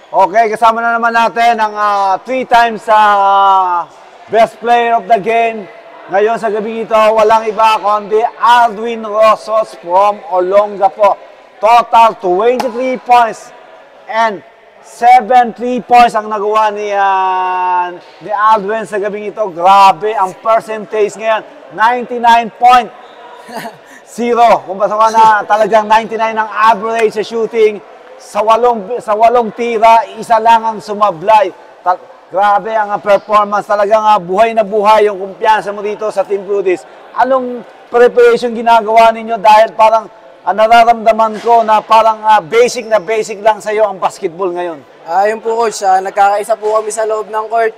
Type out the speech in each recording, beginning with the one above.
Okay, kasama na naman natin ang 3 times best player of the game. Ngayon sa gabi ito, walang iba kundi Aldwin Rosos from Olongapo. Total 23 points and 7 3 points ang nagawa ni Aldwin sa gabi ito. Grabe ang percentage ngayon, 99.0. Kung basta ka na talagang 99 ang average sa shooting. Sa walong tira, isa lang ang sumablay. Grabe ang performance. Talagang buhay na buhay yung kumpiyansa mo dito sa Team Brudis. Anong preparation ginagawa ninyo? Dahil parang nararamdaman ko na parang basic lang sa iyo ang basketball ngayon. Yun po coach, nagkakaisa po kami sa loob ng court.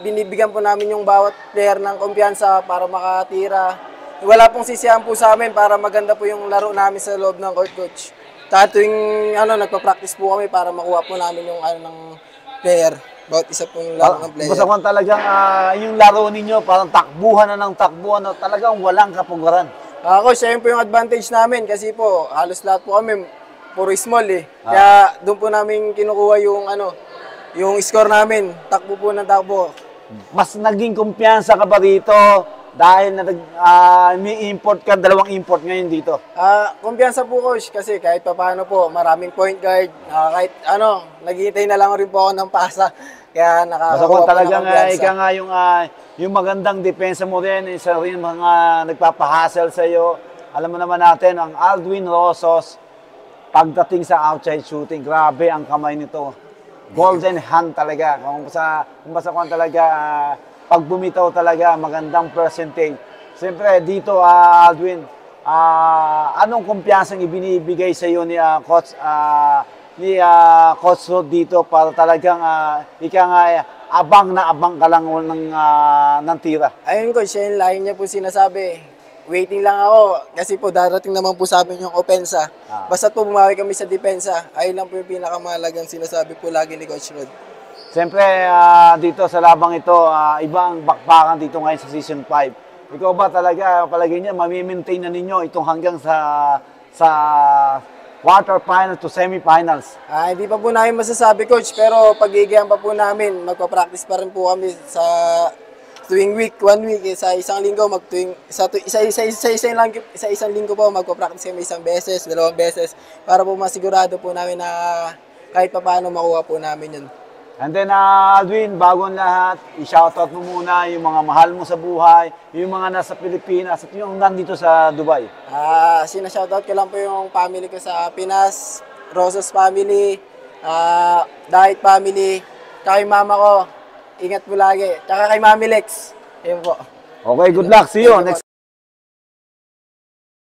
Binibigyan po namin yung bawat player ng kumpiyansa para makatira. Wala pong sisiyahan po sa amin para maganda po yung laro namin sa loob ng court, coach. Tuwing nagpa-practice po kami para makuha po namin yung ng player. Bawat isa pong laro ng player. Basta kung talagang yung laro ninyo, parang takbuhan na ng takbuhan na talagang walang kapugaran. Coach, ayun po yung advantage namin kasi po halos lahat po kami puro small eh. Kaya doon po namin kinukuha yung score namin. Takbo po ng takbo. Mas naging kumpiyansa ka ba dito dahil na may import ka, dalawang import ngayon dito? Kumpiyansa po coach kasi kahit paano po maraming point guard, kahit naghihintay na lang rin po ako ng pasa. Kaya nakakakuha po talagang ng kumpiyansa. ika nga yung magandang depensa mo rin, isa rin mga nagpapahasel sa iyo. Alam mo naman natin, ang Aldwin Rosos, pagdating sa outside shooting, grabe ang kamay nito. Golden hand talaga. Kung basta talaga, pag bumitaw talaga, magandang percentage. Siyempre, dito, Aldwin, anong kumpiyansang ibinibigay sa iyo ni Coach Rod dito para talagang abang na abang ka lang ng tira? Ayun coach, yung line niya po sinasabi, waiting lang ako kasi po darating naman po sa amin yung opensa. Basta po bumawi kami sa depensa, ayun lang po yung pinakamahalagang sinasabi po lagi ni Coach Rod. Siyempre, dito sa labang ito, ibang bakbakan dito ngayon sa Season 5. Ikaw ba talaga, palagi niya, mamimaintain na ninyo itong hanggang sa quarterfinals to semifinals? Hindi pa po namin masasabi, Coach, pero pagigihan pa po namin, magpa-practice pa rin po kami sa tuwing week, 1 week, sa isang linggo, isang linggo po, magpa-practice kami isang beses, 2 beses, para po masigurado po namin na kahit pa paano makuha po namin yun. And then, Aldwin, bago ang lahat, i-shoutout mo muna yung mga mahal mo sa buhay, yung mga nasa Pilipinas at yung nandito sa Dubai. Sina-shoutout ko lang po yung family ko sa Pinas, Rosos family, Dahit family, kay mama ko, ingat po lagi. Tsaka kay Mami Lex. Ayun po. Okay, good luck. See you next